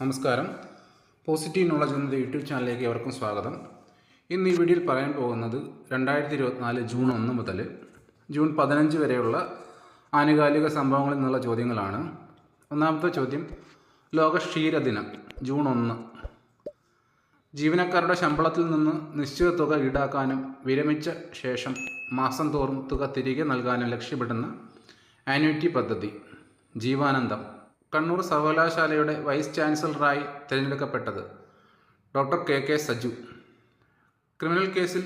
നമസ്കാരം. Positive knowledge എന്ന YouTube ചാനലിലേക്ക് എവർക്കും സ്വാഗതം. ഇന്ന് ഈ വീഡിയോയിൽ പറയാൻ പോകുന്നത് 2024 ജൂൺ 1 മുതൽ ജൂൺ 15 വരെയുള്ള ആനുകാലിക സംഭവങ്ങളിൽ നിന്നുള്ള ചോദ്യങ്ങളാണ്. ഒന്നാമത്തെ ചോദ്യം, ലോക ക്ഷീരദിനം ജൂൺ 1. ജീവനക്കാരുടെ ശമ്പളത്തിൽ നിന്ന് നിശ്ചിത തുക ഈടാക്കാനും വിരമിച്ച ശേഷം മാസം തോറും തുക തിരികെ നൽകാനും ലക്ഷ്യമിടുന്ന ആന്വിറ്റി പദ്ധതി. ജീവാനന്ദം. കണ്ണൂർ സർവകലാശാലയുടെ വൈസ് ചാൻസലറായി തിരഞ്ഞെടുക്കപ്പെട്ടത് ഡോക്ടർ KK സജു. ക്രിമിനൽ കേസിൽ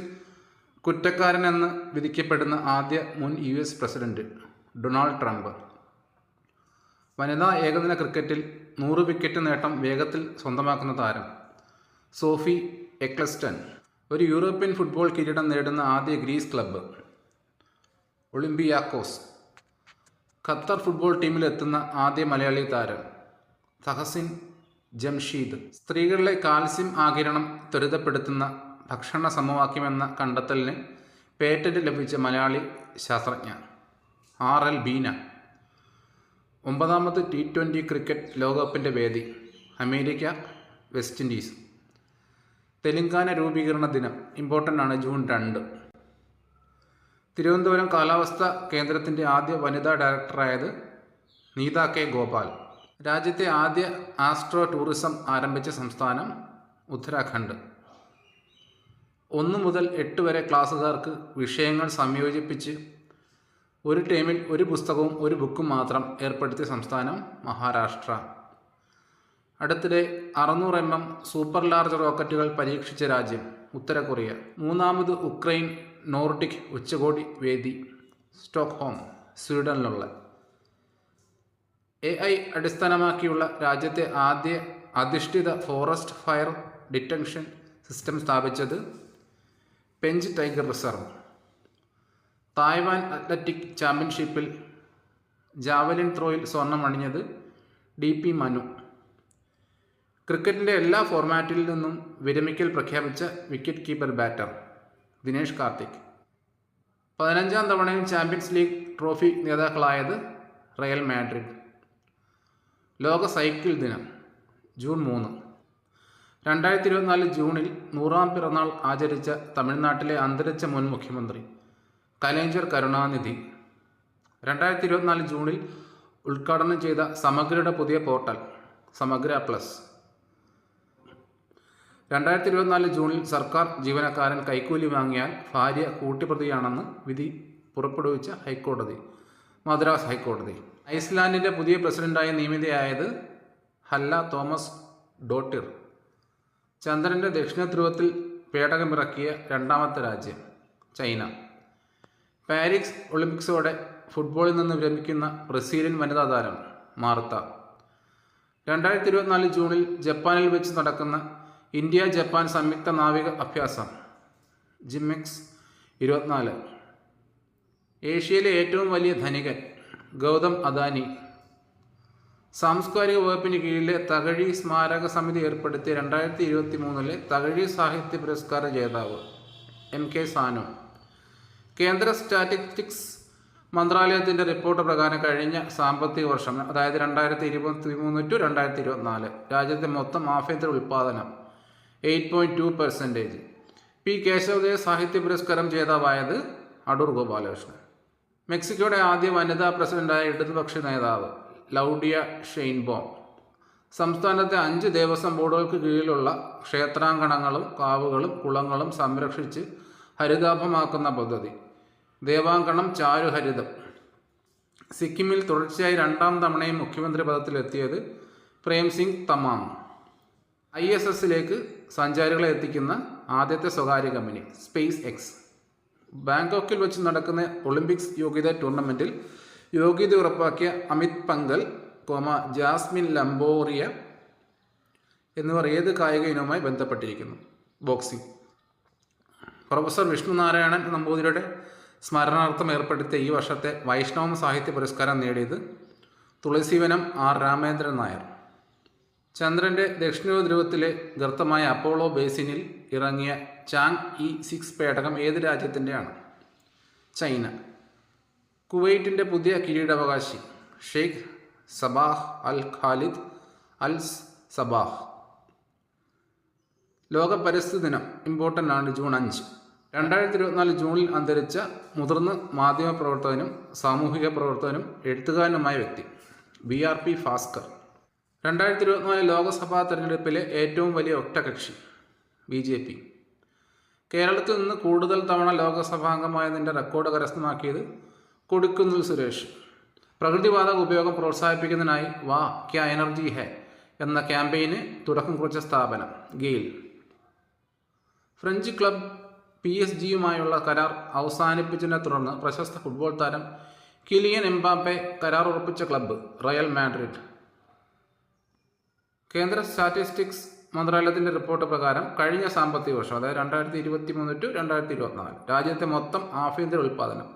കുറ്റക്കാരനെന്ന് വിധിക്കപ്പെടുന്ന ആദ്യ മുൻ US പ്രസിഡന്റ് ഡൊണാൾഡ് ട്രംപ്. വനിതാ ഏകദിന ക്രിക്കറ്റിൽ 100 വിക്കറ്റ് നേട്ടം വേഗത്തിൽ സ്വന്തമാക്കുന്ന താരം സോഫി എക്ലസ്റ്റൺ. ഒരു യൂറോപ്യൻ ഫുട്ബോൾ കിരീടം നേടുന്ന ആദ്യ Greece club Olympiacos. Qatar football ടീമിലെത്തുന്ന ആദ്യ മലയാളി താരം തഹസിൻ ജംഷീദ്. സ്ത്രീകളിലെ കാൽസ്യം ആഗിരണം ത്വരിതപ്പെടുത്തുന്ന ഭക്ഷണ സമവാക്യമെന്ന കണ്ടെത്തലിന് പേറ്റന്റ് ലഭിച്ച മലയാളി ശാസ്ത്രജ്ഞ RL ബീന. 9ാമത് T20 ക്രിക്കറ്റ് ലോകകപ്പിൻ്റെ വേദി അമേരിക്ക, വെസ്റ്റ് ഇൻഡീസ്. തെലങ്കാന രൂപീകരണ ദിനം ഇമ്പോർട്ടൻ്റ് ആണ്, ജൂൺ 2. തിരുവനന്തപുരം കാലാവസ്ഥാ കേന്ദ്രത്തിൻ്റെ ആദ്യ വനിതാ ഡയറക്ടറായത് നീത K ഗോപാൽ. രാജ്യത്തെ ആദ്യ ആസ്ട്രോ ടൂറിസം ആരംഭിച്ച സംസ്ഥാനം ഉത്തരാഖണ്ഡ്. 1 മുതൽ 8 വരെ ക്ലാസ്സുകാർക്ക് വിഷയങ്ങൾ സംയോജിപ്പിച്ച് ഒരു ടേമിൽ ഒരു പുസ്തകവും ഒരു ബുക്കും മാത്രം ഏർപ്പെടുത്തിയ സംസ്ഥാനം മഹാരാഷ്ട്ര. അടുത്തിടെ 600 mm സൂപ്പർ ലാർജ് റോക്കറ്റുകൾ പരീക്ഷിച്ച രാജ്യം ഉത്തര കൊറിയ. 3ാമത് ഉക്രൈൻ നോർഡിക് ഉച്ചകോടി വേദി സ്റ്റോക്ക്ഹോം, സ്വീഡനിലുള്ള. AI അടിസ്ഥാനമാക്കിയുള്ള രാജ്യത്തെ ആദ്യ അധിഷ്ഠിത ഫോറസ്റ്റ് ഫയർ ഡിറ്റക്ഷൻ സിസ്റ്റം സ്ഥാപിച്ചത് Pench tiger reserve. Taiwan athletic ചാമ്പ്യൻഷിപ്പിൽ ജാവലിൻ ത്രോയിൽ സ്വർണം അണിഞ്ഞത് DP മനു. ക്രിക്കറ്റിൻ്റെ എല്ലാ ഫോർമാറ്റിൽ നിന്നും വിരമിക്കൽ പ്രഖ്യാപിച്ച wicket keeper batter Dinesh Karthik. 15ാം തവണയും ചാമ്പ്യൻസ് ലീഗ് ട്രോഫി നേതാക്കളായത് റയൽ മാഡ്രിഡ്. ലോക സൈക്കിൾ ദിനം ജൂൺ 3. 2024 ജൂണിൽ 100ാം പിറന്നാൾ ആചരിച്ച തമിഴ്നാട്ടിലെ അന്തരിച്ച മുൻ മുഖ്യമന്ത്രി കലൈഞ്ജർ കരുണാനിധി. 2024 ജൂണിൽ ഉദ്ഘാടനം ചെയ്ത സമഗ്രയുടെ പുതിയ പോർട്ടൽ സമഗ്ര പ്ലസ്. 2024 ജൂണിൽ സർക്കാർ ജീവനക്കാരൻ കൈക്കൂലി വാങ്ങിയാൽ ഭാര്യ കൂട്ടുപ്രതിയാണെന്ന് വിധി പുറപ്പെടുവിച്ച ഹൈക്കോടതി, മദ്രാസ് ഹൈക്കോടതി. ഐസ്ലാൻഡിൻ്റെ പുതിയ പ്രസിഡന്റായി നിയമിതയായത് ഹല്ല തോമസ് ഡോട്ടിർ. ചന്ദ്രൻ്റെ ദക്ഷിണ ധ്രുവത്തിൽ പേടകമിറക്കിയ 2ാമത്തെ രാജ്യം ചൈന. പാരീസ് ഒളിമ്പിക്സോടെ ഫുട്ബോളിൽ നിന്ന് വിരമിക്കുന്ന ബ്രസീലിയൻ വനിതാ താരം മാർത്ത. 2024 ജൂണിൽ ജപ്പാനിൽ വെച്ച് നടക്കുന്ന ഇന്ത്യ ജപ്പാൻ സംയുക്ത നാവിക അഭ്യാസം ജിമെക്സ് 24. ഏഷ്യയിലെ ഏറ്റവും വലിയ ധനികൻ ഗൗതം അദാനി. സാംസ്കാരിക വകുപ്പിന് കീഴിലെ തകഴി സ്മാരക സമിതി ഏർപ്പെടുത്തിയ 2023 തകഴി സാഹിത്യ പുരസ്കാര ജേതാവ് MK സാനു. കേന്ദ്ര സ്റ്റാറ്റിസ്റ്റിക്സ് മന്ത്രാലയത്തിൻ്റെ റിപ്പോർട്ട് പ്രകാരം കഴിഞ്ഞ സാമ്പത്തിക വർഷം, അതായത് 2023 to 2024 രാജ്യത്തെ മൊത്തം ആഭ്യന്തര ഉൽപ്പാദനം 8.2%. P കേശവദേവ സാഹിത്യ പുരസ്കാരം ജേതാവായത് അടൂർ ഗോപാലകൃഷ്ണൻ. മെക്സിക്കോയുടെ ആദ്യ വനിതാ പ്രസിഡന്റായ ഇടതുപക്ഷ നേതാവ് ലൗഡിയ ഷെയ്ൻബോം. സംസ്ഥാനത്തെ 5 ദേവസ്വം ബോർഡുകൾക്ക് കീഴിലുള്ള ക്ഷേത്രാങ്കണങ്ങളും കാവുകളും കുളങ്ങളും സംരക്ഷിച്ച് ഹരിതാഭമാക്കുന്ന പദ്ധതി ദേവാങ്കണം ചാരുഹരിതം. സിക്കിമിൽ തുടർച്ചയായി 2ാം തവണയും മുഖ്യമന്ത്രി പദത്തിലെത്തിയത് പ്രേംസിംഗ് തമാങ്. ISSലേക്ക് സഞ്ചാരികളെ എത്തിക്കുന്ന ആദ്യത്തെ സ്വകാര്യ കമ്പനി സ്പേസ് എക്സ്. ബാങ്കോക്കിൽ വെച്ച് നടക്കുന്ന ഒളിമ്പിക്സ് യോഗ്യതാ ടൂർണമെൻറ്റിൽ യോഗ്യത ഉറപ്പാക്കിയ അമിത് പങ്കൽ, ജാസ്മിൻ ലംബോറിയ എന്നിവർ ഏത് കായിക ഇനവുമായി ബന്ധപ്പെട്ടിരിക്കുന്നു? ബോക്സിംഗ്. പ്രൊഫസർ വിഷ്ണുനാരായണൻ നമ്പൂതിരിയുടെ സ്മരണാർത്ഥം ഏർപ്പെടുത്തിയ ഈ വർഷത്തെ വൈഷ്ണവ സാഹിത്യ പുരസ്കാരം നേടിയത് തുളസീവനം R രാമേന്ദ്രൻ നായർ. ചന്ദ്രൻ്റെ ദക്ഷിണ ധ്രുവത്തിലെ ഗർത്തമായ അപ്പോളോ ബേസിനിൽ ഇറങ്ങിയ ചാങ് E6 പേടകം ഏത് രാജ്യത്തിൻ്റെയാണ്? ചൈന. കുവൈറ്റിൻ്റെ പുതിയ കിരീടാവകാശി ഷെയ്ഖ് സബാഹ് അൽ ഖാലിദ് അൽ സബാഹ്. ലോക പരിസ്ഥിതി ദിനം ഇമ്പോർട്ടൻ്റ് ആണ്, ജൂൺ 5. 2024 ജൂണിൽ അന്തരിച്ച മുതിർന്ന മാധ്യമപ്രവർത്തകനും സാമൂഹിക പ്രവർത്തകനും എഴുത്തുകാരനുമായ വ്യക്തി BRP ഭാസ്കർ. 2024 ലോക്സഭാ തെരഞ്ഞെടുപ്പിലെ ഏറ്റവും വലിയ ഒറ്റകക്ഷി BJP. കേരളത്തിൽ നിന്ന് കൂടുതൽ തവണ ലോക്സഭാംഗമായതിൻ്റെ റെക്കോർഡ് കരസ്ഥമാക്കിയത് കൊടിക്കുന്നിൽ സുരേഷ്. പ്രകൃതിവാതക ഉപയോഗം പ്രോത്സാഹിപ്പിക്കുന്നതിനായി വാ ക്യാ എനർജി ഹെ എന്ന ക്യാമ്പയിന് തുടക്കം കുറിച്ച സ്ഥാപനം ഗെയിൽ. ഫ്രഞ്ച് ക്ലബ് PSG-യുമായുള്ള കരാർ അവസാനിപ്പിച്ചതിനെ തുടർന്ന് പ്രശസ്ത ഫുട്ബോൾ താരം കിലിയൻ എംബാപ്പെ കരാർ ഉറപ്പിച്ച ക്ലബ്ബ് റയൽ മാഡ്രിഡ്. കേന്ദ്ര സ്റ്റാറ്റിസ്റ്റിക്സ് മന്ത്രാലയത്തിൻ്റെ റിപ്പോർട്ട് പ്രകാരം കഴിഞ്ഞ സാമ്പത്തിക വർഷം, അതായത് 2023 to 2024, രാജ്യത്തെ മൊത്തം ആഭ്യന്തര ഉൽപ്പാദനം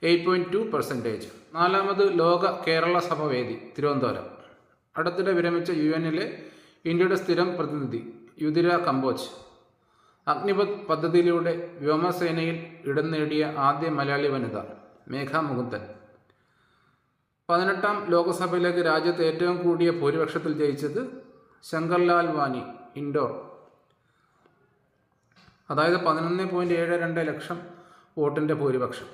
8.2%. 4ാമത് ലോക കേരള സഭ വേദി തിരുവനന്തപുരം. അടുത്തിടെ വിരമിച്ച UN-ലെ ഇന്ത്യയുടെ സ്ഥിരം പ്രതിനിധി യുതിര കമ്പോജ്. അഗ്നിപഥ് പദ്ധതിയിലൂടെ വ്യോമസേനയിൽ ഇടം നേടിയ ആദ്യ മലയാളി വനിത മേഘ മുകുന്ദൻ. 18ാം ലോക്സഭയിലേക്ക് രാജ്യത്ത് ഏറ്റവും കൂടിയ ഭൂരിപക്ഷത്തിൽ ജയിച്ചത് ശങ്കർലാൽ വാനി ഇൻഡോർ, അതായത് 11.72 ലക്ഷം വോട്ടിൻ്റെ ഭൂരിപക്ഷം.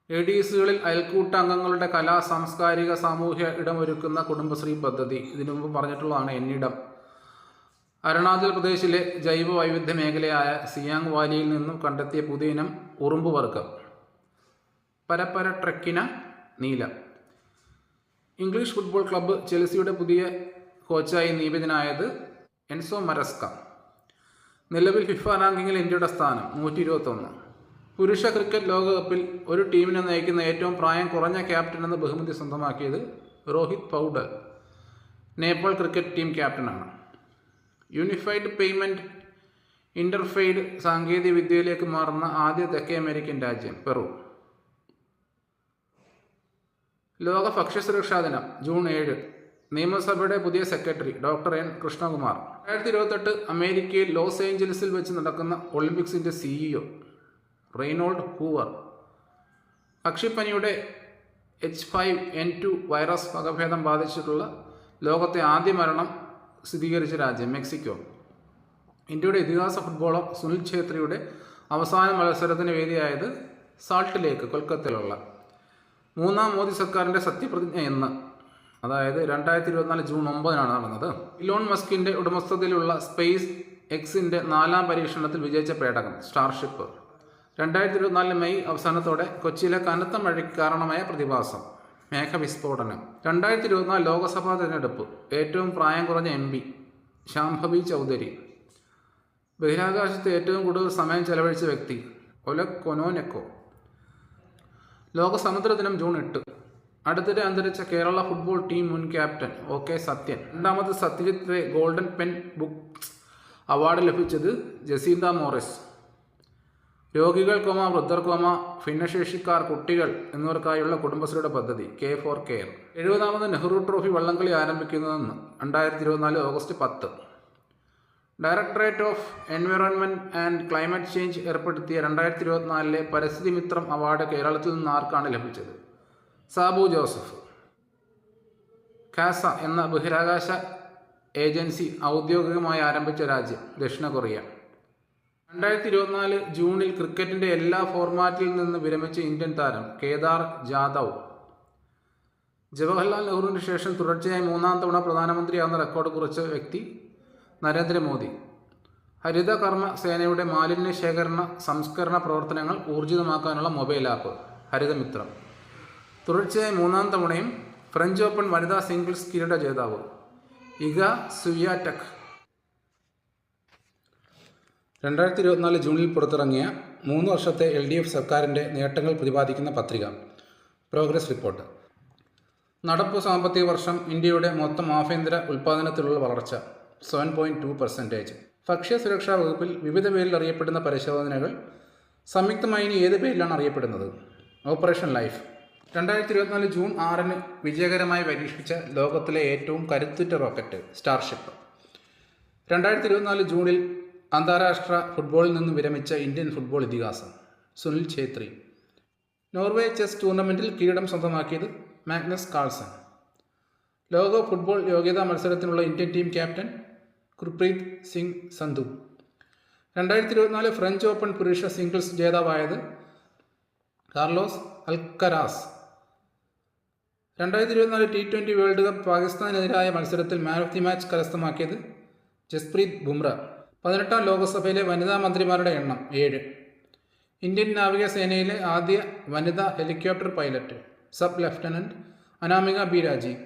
ADSകളിൽ അയൽക്കൂട്ട അംഗങ്ങളുടെ കലാ സാംസ്കാരിക സാമൂഹ്യ ഇടമൊരുക്കുന്ന കുടുംബശ്രീ പദ്ധതി ഇതിനു മുമ്പ് പറഞ്ഞിട്ടുള്ളതാണ്. എന്നിടം അരുണാചൽ പ്രദേശിലെ ജൈവ വൈവിധ്യ മേഖലയായ സിയാങ് വാലിയിൽ നിന്നും കണ്ടെത്തിയ പുതിയ ഇനം ഉറുമ്പ് വർഗ്ഗം പരപ്പര ട്രെക്കിന നീല. ഇംഗ്ലീഷ് ഫുട്ബോൾ ക്ലബ്ബ് ചെൽസിയുടെ പുതിയ കോച്ചായി നിയമിതനായത് എൻസോ മരസ്ക. നിലവിൽ ഫിഫ റാങ്കിങ്ങിൽ ഇന്ത്യയുടെ സ്ഥാനം 121. പുരുഷ ക്രിക്കറ്റ് ലോകകപ്പിൽ ഒരു ടീമിനെ നയിക്കുന്ന ഏറ്റവും പ്രായം കുറഞ്ഞ ക്യാപ്റ്റൻ എന്ന ബഹുമതി സ്വന്തമാക്കിയത് രോഹിത് പൗഡൽ, നേപ്പാൾ ക്രിക്കറ്റ് ടീം ക്യാപ്റ്റനാണ്. യൂണിഫൈഡ് പേയ്മെൻറ്റ് ഇൻ്റർഫെയ്ഡ് സാങ്കേതിക വിദ്യയിലേക്ക് മാറുന്ന ആദ്യ തെക്കേ അമേരിക്കൻ രാജ്യം പെറു. ലോക ഭക്ഷ്യസുരക്ഷാ ദിനം ജൂൺ 7. നിയമസഭയുടെ പുതിയ സെക്രട്ടറി ഡോക്ടർ N. കൃഷ്ണകുമാർ. 2028 അമേരിക്കയിൽ ലോസ് ഏഞ്ചലസിൽ വെച്ച് നടക്കുന്ന ഒളിമ്പിക്സിൻ്റെ CEO റെയ്നോൾഡ് ഹൂവർ. പക്ഷിപ്പനിയുടെ H5N2 വൈറസ് വകഭേദം ബാധിച്ചിട്ടുള്ള ലോകത്തെ ആദ്യ മരണം സ്ഥിരീകരിച്ച രാജ്യം മെക്സിക്കോ. ഇന്ത്യയുടെ ഇതിഹാസ ഫുട്ബോളർ സുനിൽ ഛേത്രിയുടെ അവസാന മത്സരത്തിന് വേദിയായത് സാൾട്ട് ലേക്ക് കൊൽക്കത്തയിലുള്ള. 3ാം മോദി സർക്കാരിൻ്റെ സത്യപ്രതിജ്ഞ എന്ന്, അതായത് 2024 ജൂൺ 9 നടന്നത്. ഇലോൺ മസ്കിൻ്റെ ഉടമസ്ഥതയിലുള്ള സ്പേസ് എക്സിൻ്റെ 4ാം പരീക്ഷണത്തിൽ വിജയിച്ച പേടകം സ്റ്റാർഷിപ്പ്. 2024 മെയ് അവസാനത്തോടെ കൊച്ചിയിലെ കനത്ത മഴയ്ക്ക് കാരണമായ പ്രതിഭാസം മേഘവിസ്ഫോടനം. 2024 ലോക്സഭാ തിരഞ്ഞെടുപ്പ് ഏറ്റവും പ്രായം കുറഞ്ഞ MP ശാംഭവി ചൗധരി. ബഹിരാകാശത്ത് ഏറ്റവും കൂടുതൽ സമയം ചെലവഴിച്ച വ്യക്തി ഒലെഗ് കൊനോനെക്കോ. ലോക സമുദ്ര ദിനം ജൂൺ 8. അടുത്തിടെ അന്തരിച്ച കേരള ഫുട്ബോൾ ടീം മുൻ ക്യാപ്റ്റൻ OK സത്യൻ. 2ാമത് Satyajit Ray golden pen books award ലഭിച്ചത് ജസീന്ത മോറിസ്. രോഗികൾ, വൃദ്ധർ, ഭിന്നശേഷിക്കാർ, കുട്ടികൾ എന്നിവർക്കായുള്ള കുടുംബശ്രീയുടെ പദ്ധതി K4Care. 70ാമത് നെഹ്റു ട്രോഫി വള്ളംകളി ആരംഭിക്കുന്നതെന്ന് 2024 August 10. Directorate of environment and climate change ഏർപ്പെടുത്തിയ 2024 പരിസ്ഥിതി മിത്രം അവാർഡ് കേരളത്തിൽ നിന്ന് ആർക്കാണ് ലഭിച്ചത്? സാബു ജോസഫ്. കാസ എന്ന ബഹിരാകാശ ഏജൻസി ഔദ്യോഗികമായി ആരംഭിച്ച രാജ്യം ദക്ഷിണ കൊറിയ. 2024 ജൂണിൽ ക്രിക്കറ്റിൻ്റെ എല്ലാ ഫോർമാറ്റിൽ നിന്ന് വിരമിച്ച ഇന്ത്യൻ താരം കേദാർ ജാദവ്. ജവഹർലാൽ നെഹ്റുവിന് ശേഷം തുടർച്ചയായി 3ാം തവണ പ്രധാനമന്ത്രിയാവുന്ന റെക്കോർഡ് കുറിച്ച വ്യക്തി നരേന്ദ്രമോദി. ഹരിത കർമ്മ സേനയുടെ മാലിന്യ ശേഖരണ സംസ്കരണ പ്രവർത്തനങ്ങൾ ഊർജിതമാക്കാനുള്ള മൊബൈൽ ആപ്പ് ഹരിതമിത്രം. തുടർച്ചയായി 3ാം തവണയും ഫ്രഞ്ച് ഓപ്പൺ വനിതാ സിംഗിൾസ് കിരീട ജേതാവ് ഇഗ സ്വിയാടെക്. 2024 ജൂണിൽ പുറത്തിറങ്ങിയ 3 വർഷത്തെ LDF സർക്കാരിൻ്റെ നേട്ടങ്ങൾ പ്രതിപാദിക്കുന്ന പത്രിക പ്രോഗ്രസ് റിപ്പോർട്ട്. നടപ്പ് സാമ്പത്തിക വർഷം ഇന്ത്യയുടെ മൊത്തം ആഭ്യന്തര ഉൽപ്പാദനത്തിലുള്ള വളർച്ച 7.2%. ഭക്ഷ്യസുരക്ഷാ വകുപ്പിൽ വിവിധ പേരിൽ അറിയപ്പെടുന്ന പരിശോധനകൾ സംയുക്തമായി ഇനി ഏത് പേരിലാണ് അറിയപ്പെടുന്നത്? Operation life. 2024 ജൂൺ 6 വിജയകരമായി പരീക്ഷിച്ച ലോകത്തിലെ ഏറ്റവും കരുത്തുറ്റ റോക്കറ്റ് സ്റ്റാർഷിപ്പ്. 2024 ജൂണിൽ അന്താരാഷ്ട്ര ഫുട്ബോളിൽ നിന്ന് വിരമിച്ച ഇന്ത്യൻ ഫുട്ബോൾ ഇതിഹാസം സുനിൽ ഛേത്രി. നോർവേ ചെസ് ടൂർണമെൻറ്റിൽ കിരീടം സ്വന്തമാക്കിയത് മാഗ്നസ് കാൾസൺ. ലോക ഫുട്ബോൾ യോഗ്യതാ മത്സരത്തിനുള്ള Indian team captain Gurpreet Singh Sandhu. 2024 French Open പുരുഷ സിംഗിൾസ് ജേതാവായത് Carlos Alcaraz. 2024 T20 world cup പാകിസ്ഥാനെതിരായ മത്സരത്തിൽ മാൻ ഓഫ് ദി മാച്ച് കരസ്ഥമാക്കിയത് ജസ്പ്രീത് ബുംറ. 18ാം ലോകസഭയിലെ വനിതാ മന്ത്രിമാരുടെ എണ്ണം 7. ഇന്ത്യൻ നാവികസേനയിലെ ആദ്യ വനിതാ helicopter pilot sub lieutenant Anamika B Rajeev.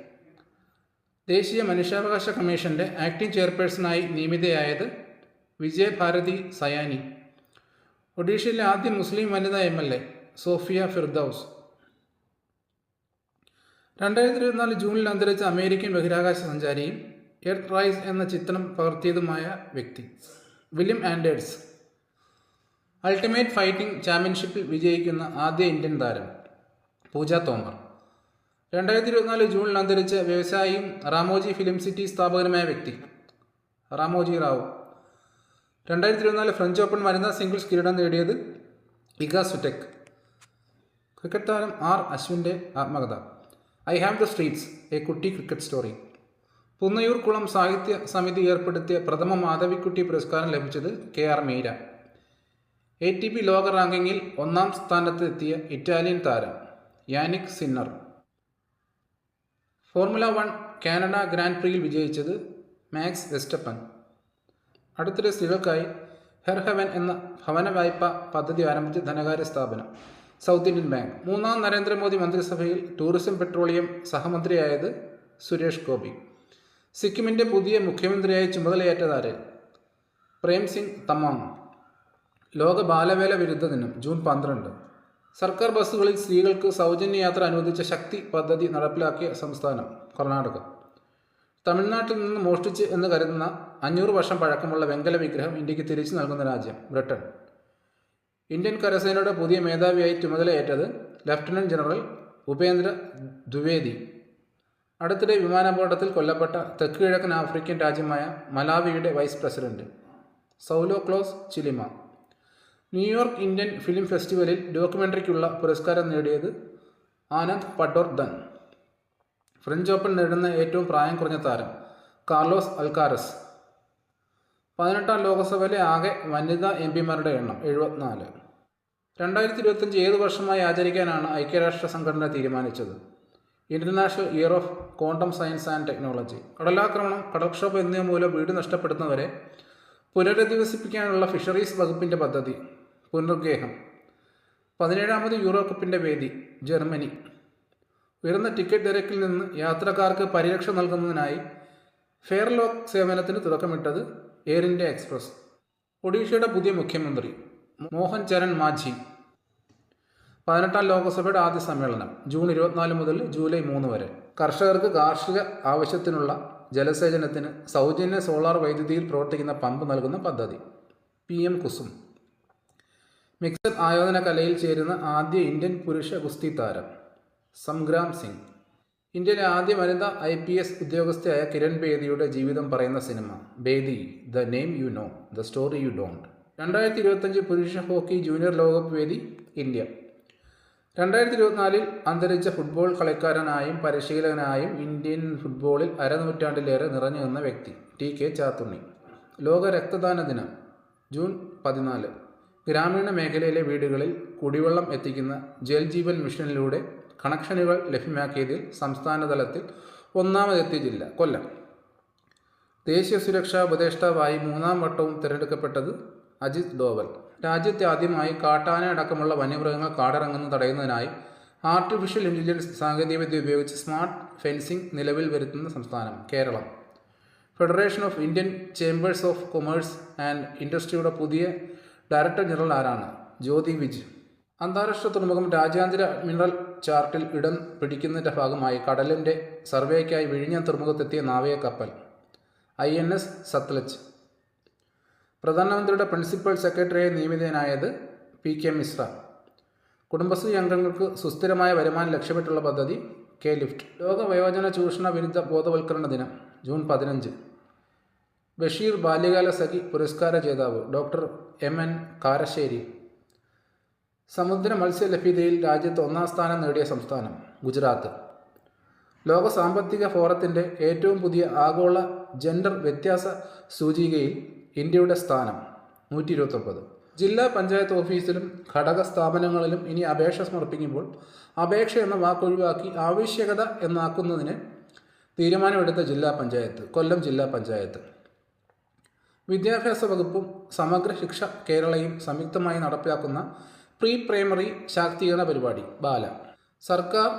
ദേശീയ മനുഷ്യാവകാശ കമ്മീഷന്റെ ആക്ടിംഗ് ചെയർപേഴ്സണായി നിയമിതയായത് വിജയഭാരതി സയാനി. ഒഡീഷയിലെ ആദ്യ മുസ്ലിം വനിതാ MLA സോഫിയ ഫിർദൌസ്. 2024 ജൂണിൽ അന്തരിച്ച അമേരിക്കൻ ബഹിരാകാശ സഞ്ചാരിയും എർത്ത് റൈസ് എന്ന ചിത്രം പകർത്തിയതുമായ വ്യക്തി വില്യം ആൻഡേഴ്സ്. അൾട്ടിമേറ്റ് ഫൈറ്റിംഗ് ചാമ്പ്യൻഷിപ്പിൽ വിജയിക്കുന്ന ആദ്യ ഇന്ത്യൻ താരം പൂജ തോമർ. 2024 ജൂണിൽ അന്തരിച്ച വ്യവസായിയും റാമോജി ഫിലിം സിറ്റി സ്ഥാപകനുമായ വ്യക്തി റാമോജി റാവു. 2024 ഫ്രഞ്ച് ഓപ്പൺ വനിതാ സിംഗിൾസ് കിരീടം നേടിയത് ഇഗ സ്വിറ്റെക്. ക്രിക്കറ്റ് താരം അശ്വിൻ്റെ ആത്മകഥ I have the streets A കുട്ടി ക്രിക്കറ്റ് സ്റ്റോറി. പുന്നയൂർ കുളം സാഹിത്യ സമിതി ഏർപ്പെടുത്തിയ പ്രഥമ മാധവിക്കുട്ടി പുരസ്കാരം ലഭിച്ചത് KR മീര. ATP ലോക റാങ്കിങ്ങിൽ 1ാം സ്ഥാനത്ത് എത്തിയ ഇറ്റാലിയൻ താരം Jannik Sinner. Formula 1 Canada grand പ്രിയിൽ വിജയിച്ചത് മാക്സ് വെസ്റ്റപ്പൻ. അടുത്തിടെ സ്ത്രീകൾക്കായി ഹെർ ഹെവൻ എന്ന ഭവന വായ്പ പദ്ധതി ആരംഭിച്ച ധനകാര്യ സ്ഥാപനം സൗത്ത് ഇന്ത്യൻ ബാങ്ക്. 3ാം നരേന്ദ്രമോദി മന്ത്രിസഭയിൽ ടൂറിസം പെട്രോളിയം സഹമന്ത്രിയായത് സുരേഷ് ഗോപി. സിക്കിമിൻ്റെ പുതിയ മുഖ്യമന്ത്രിയായി ചുമതലയേറ്റതാര് പ്രേം സിംഗ് തമാങ്. ലോക ബാലവേല വിരുദ്ധ ദിനം ജൂൺ 12. സർക്കാർ ബസ്സുകളിൽ സ്ത്രീകൾക്ക് സൗജന്യ യാത്ര അനുവദിച്ച ശക്തി പദ്ധതി നടപ്പിലാക്കിയ സംസ്ഥാനം കർണാടക. തമിഴ്നാട്ടിൽ നിന്ന് മോഷ്ടിച്ച് എന്ന് കരുതുന്ന 500 വർഷം പഴക്കമുള്ള വെങ്കല വിഗ്രഹം ഇന്ത്യക്ക് തിരിച്ചു നൽകുന്ന രാജ്യം ബ്രിട്ടൻ. ഇന്ത്യൻ കരസേനയുടെ പുതിയ മേധാവിയായി ചുമതലയേറ്റത് ലഫ്റ്റനന്റ് ജനറൽ ഉപേന്ദ്ര ദ്വിവേദി. അടുത്തിടെ വിമാനാപകടത്തിൽ കൊല്ലപ്പെട്ട തെക്ക് കിഴക്കൻ ആഫ്രിക്കൻ രാജ്യമായ മലാവിയുടെ vice president Saulos Klaus Chilima. New York Indian film ഫെസ്റ്റിവലിൽ ഡോക്യുമെൻ്ററിക്കുള്ള പുരസ്കാരം നേടിയത് ആനന്ദ് പട്ടോർദൻ. ഫ്രഞ്ച് ഓപ്പൺ നേടുന്ന ഏറ്റവും പ്രായം കുറഞ്ഞ താരം കാർലോസ് അൽക്കാരസ്. 18ാം ലോകസഭയിലെ ആകെ വനിതാ MPമാരുടെ എണ്ണം 74. 2025 ഏത് വർഷമായി ആചരിക്കാനാണ് ഐക്യരാഷ്ട്ര സംഘടന തീരുമാനിച്ചത്? International year of quantum science and technology. കടലാക്രമണം, കടൽക്ഷോഭം എന്നിവ മൂലം വീട് നഷ്ടപ്പെടുന്നവരെ പുനരധിവസിപ്പിക്കാനുള്ള ഫിഷറീസ് വകുപ്പിൻ്റെ പദ്ധതി പുനർഗേഹം. 17ാമത് യൂറോ കപ്പിൻ്റെ വേദി ജർമ്മനി. ഉയർന്ന ടിക്കറ്റ് നിരക്കിൽ നിന്ന് യാത്രക്കാർക്ക് പരിരക്ഷ നൽകുന്നതിനായി ഫെയർലോക്ക് സേവനത്തിന് തുടക്കമിട്ടത് എയർ ഇന്ത്യ എക്സ്പ്രസ്. ഒഡീഷയുടെ പുതിയ മുഖ്യമന്ത്രി മോഹൻ ചരൺ മാഝി. 18ാം ലോകസഭയുടെ ആദ്യ സമ്മേളനം ജൂൺ 24 മുതൽ ജൂലൈ 3 വരെ. കർഷകർക്ക് കാർഷിക ആവശ്യത്തിനുള്ള ജലസേചനത്തിന് സൗജന്യ സോളാർ വൈദ്യുതിയിൽ പ്രവർത്തിക്കുന്ന പമ്പ് നൽകുന്ന പദ്ധതി PM കുസും. മിക്സഡ് ആയോധന കലയിൽ ചേരുന്ന ആദ്യ ഇന്ത്യൻ പുരുഷ ഗുസ്തി താരം സംഗ്രാം സിംഗ്. ഇന്ത്യയിലെ ആദ്യ വനിതാ IPS ഉദ്യോഗസ്ഥയായ കിരൺ ബേദിയുടെ ജീവിതം പറയുന്ന cinema Bedi the name you know the story you don't. 2025 പുരുഷ ഹോക്കി ജൂനിയർ ലോകകപ്പ് വേദി ഇന്ത്യ. 2024 അന്തരിച്ച ഫുട്ബോൾ കളിക്കാരനായും പരിശീലകനായും ഇന്ത്യൻ ഫുട്ബോളിൽ അരനൂറ്റാണ്ടിലേറെ നിറഞ്ഞു നിന്ന വ്യക്തി TK ചാത്തുണ്ണി. ലോക രക്തദാന ദിനം ജൂൺ 14. ഗ്രാമീണ മേഖലയിലെ വീടുകളിൽ കുടിവെള്ളം എത്തിക്കുന്ന ജൽ ജീവൻ മിഷനിലൂടെ കണക്ഷനുകൾ ലഭ്യമാക്കിയതിൽ സംസ്ഥാന തലത്തിൽ 1ാമതെത്തിയ ജില്ല കൊല്ലം. ദേശീയ സുരക്ഷാ ഉപദേഷ്ടാവായി 3ാം വട്ടവും തിരഞ്ഞെടുക്കപ്പെട്ടത് അജിത് ഡോവൽ. രാജ്യത്തെ ആദ്യമായി കാട്ടാന അടക്കമുള്ള വന്യമൃഗങ്ങൾ കാടിറങ്ങുന്നത് തടയുന്നതിനായി ആർട്ടിഫിഷ്യൽ ഇൻ്റലിജൻസ് സാങ്കേതികവിദ്യ ഉപയോഗിച്ച് സ്മാർട്ട് ഫെൻസിംഗ് നിലവിൽ വരുത്തുന്ന സംസ്ഥാനം Keralam. Federation of Indian chambers of commerce and ഇൻഡസ്ട്രിയുടെ പുതിയ ഡയറക്ടർ ജനറൽ ആരാണ്? ജ്യോതി വിജ്. അന്താരാഷ്ട്ര തുറമുഖം രാജ്യാന്തര മിനറൽ ചാർട്ടിൽ ഇടം പിടിക്കുന്നതിൻ്റെ ഭാഗമായി കടലിൻ്റെ സർവേക്കായി വിഴിഞ്ഞം തുറമുഖത്തെത്തിയ നാവിക കപ്പൽ INS സത്ലജ്. പ്രധാനമന്ത്രിയുടെ പ്രിൻസിപ്പൽ സെക്രട്ടറിയായി നിയമിതനായത് PK മിശ്ര. കുടുംബശ്രീ അംഗങ്ങൾക്ക് സുസ്ഥിരമായ വരുമാനം ലക്ഷ്യമിട്ടുള്ള പദ്ധതി K-ലിഫ്റ്റ്. ലോക വയോജന ചൂഷണ വിരുദ്ധ ബോധവൽക്കരണ ദിനം ജൂൺ 15. ബഷീർ ബാല്യകാല സഖി പുരസ്കാര ജേതാവ് ഡോക്ടർ MN കാരശ്ശേരി. സമുദ്ര മത്സ്യ ലഭ്യതയിൽ രാജ്യത്ത് 1ാം സ്ഥാനം നേടിയ സംസ്ഥാനം ഗുജറാത്ത്. ലോക സാമ്പത്തിക ഫോറത്തിൻ്റെ ഏറ്റവും പുതിയ ആഗോള ജെൻഡർ വ്യത്യാസ സൂചികയിൽ ഇന്ത്യയുടെ സ്ഥാനം 129. ജില്ലാ പഞ്ചായത്ത് ഓഫീസിലും ഘടക സ്ഥാപനങ്ങളിലും ഇനി അപേക്ഷ സമർപ്പിക്കുമ്പോൾ അപേക്ഷ എന്ന വാക്കൊഴിവാക്കി ആവശ്യകത എന്നാക്കുന്നതിന് തീരുമാനമെടുത്ത ജില്ലാ പഞ്ചായത്ത് കൊല്ലം ജില്ലാ പഞ്ചായത്ത്. വിദ്യാഭ്യാസ വകുപ്പും സമഗ്ര ശിക്ഷ കേരളയും സംയുക്തമായി നടപ്പിലാക്കുന്ന പ്രീ പ്രൈമറി ശാക്തീകരണ പരിപാടി ബാല. സർക്കാർ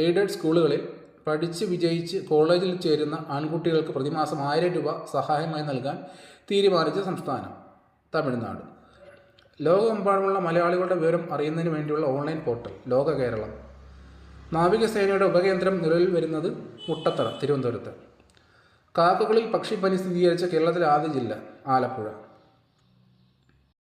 എയ്ഡഡ് സ്കൂളുകളിൽ പഠിച്ച് വിജയിച്ച് കോളേജിൽ ചേരുന്ന ആൺകുട്ടികൾക്ക് പ്രതിമാസം 1000 രൂപ സഹായമായി നൽകാൻ തീരുമാനിച്ച സംസ്ഥാനം തമിഴ്നാട്. ലോകമെമ്പാടുമുള്ള മലയാളികളുടെ വിവരം അറിയുന്നതിന് വേണ്ടിയുള്ള ഓൺലൈൻ പോർട്ടൽ ലോക കേരളം. നാവികസേനയുടെ ഉപകേന്ദ്രം നിലവിൽ വരുന്നത് മുട്ടത്തറ തിരുവനന്തപുരത്ത്. കാക്കകളിൽ പക്ഷിപ്പനി സ്ഥിരീകരിച്ച കേരളത്തിലെ ആദ്യ ജില്ല ആലപ്പുഴ.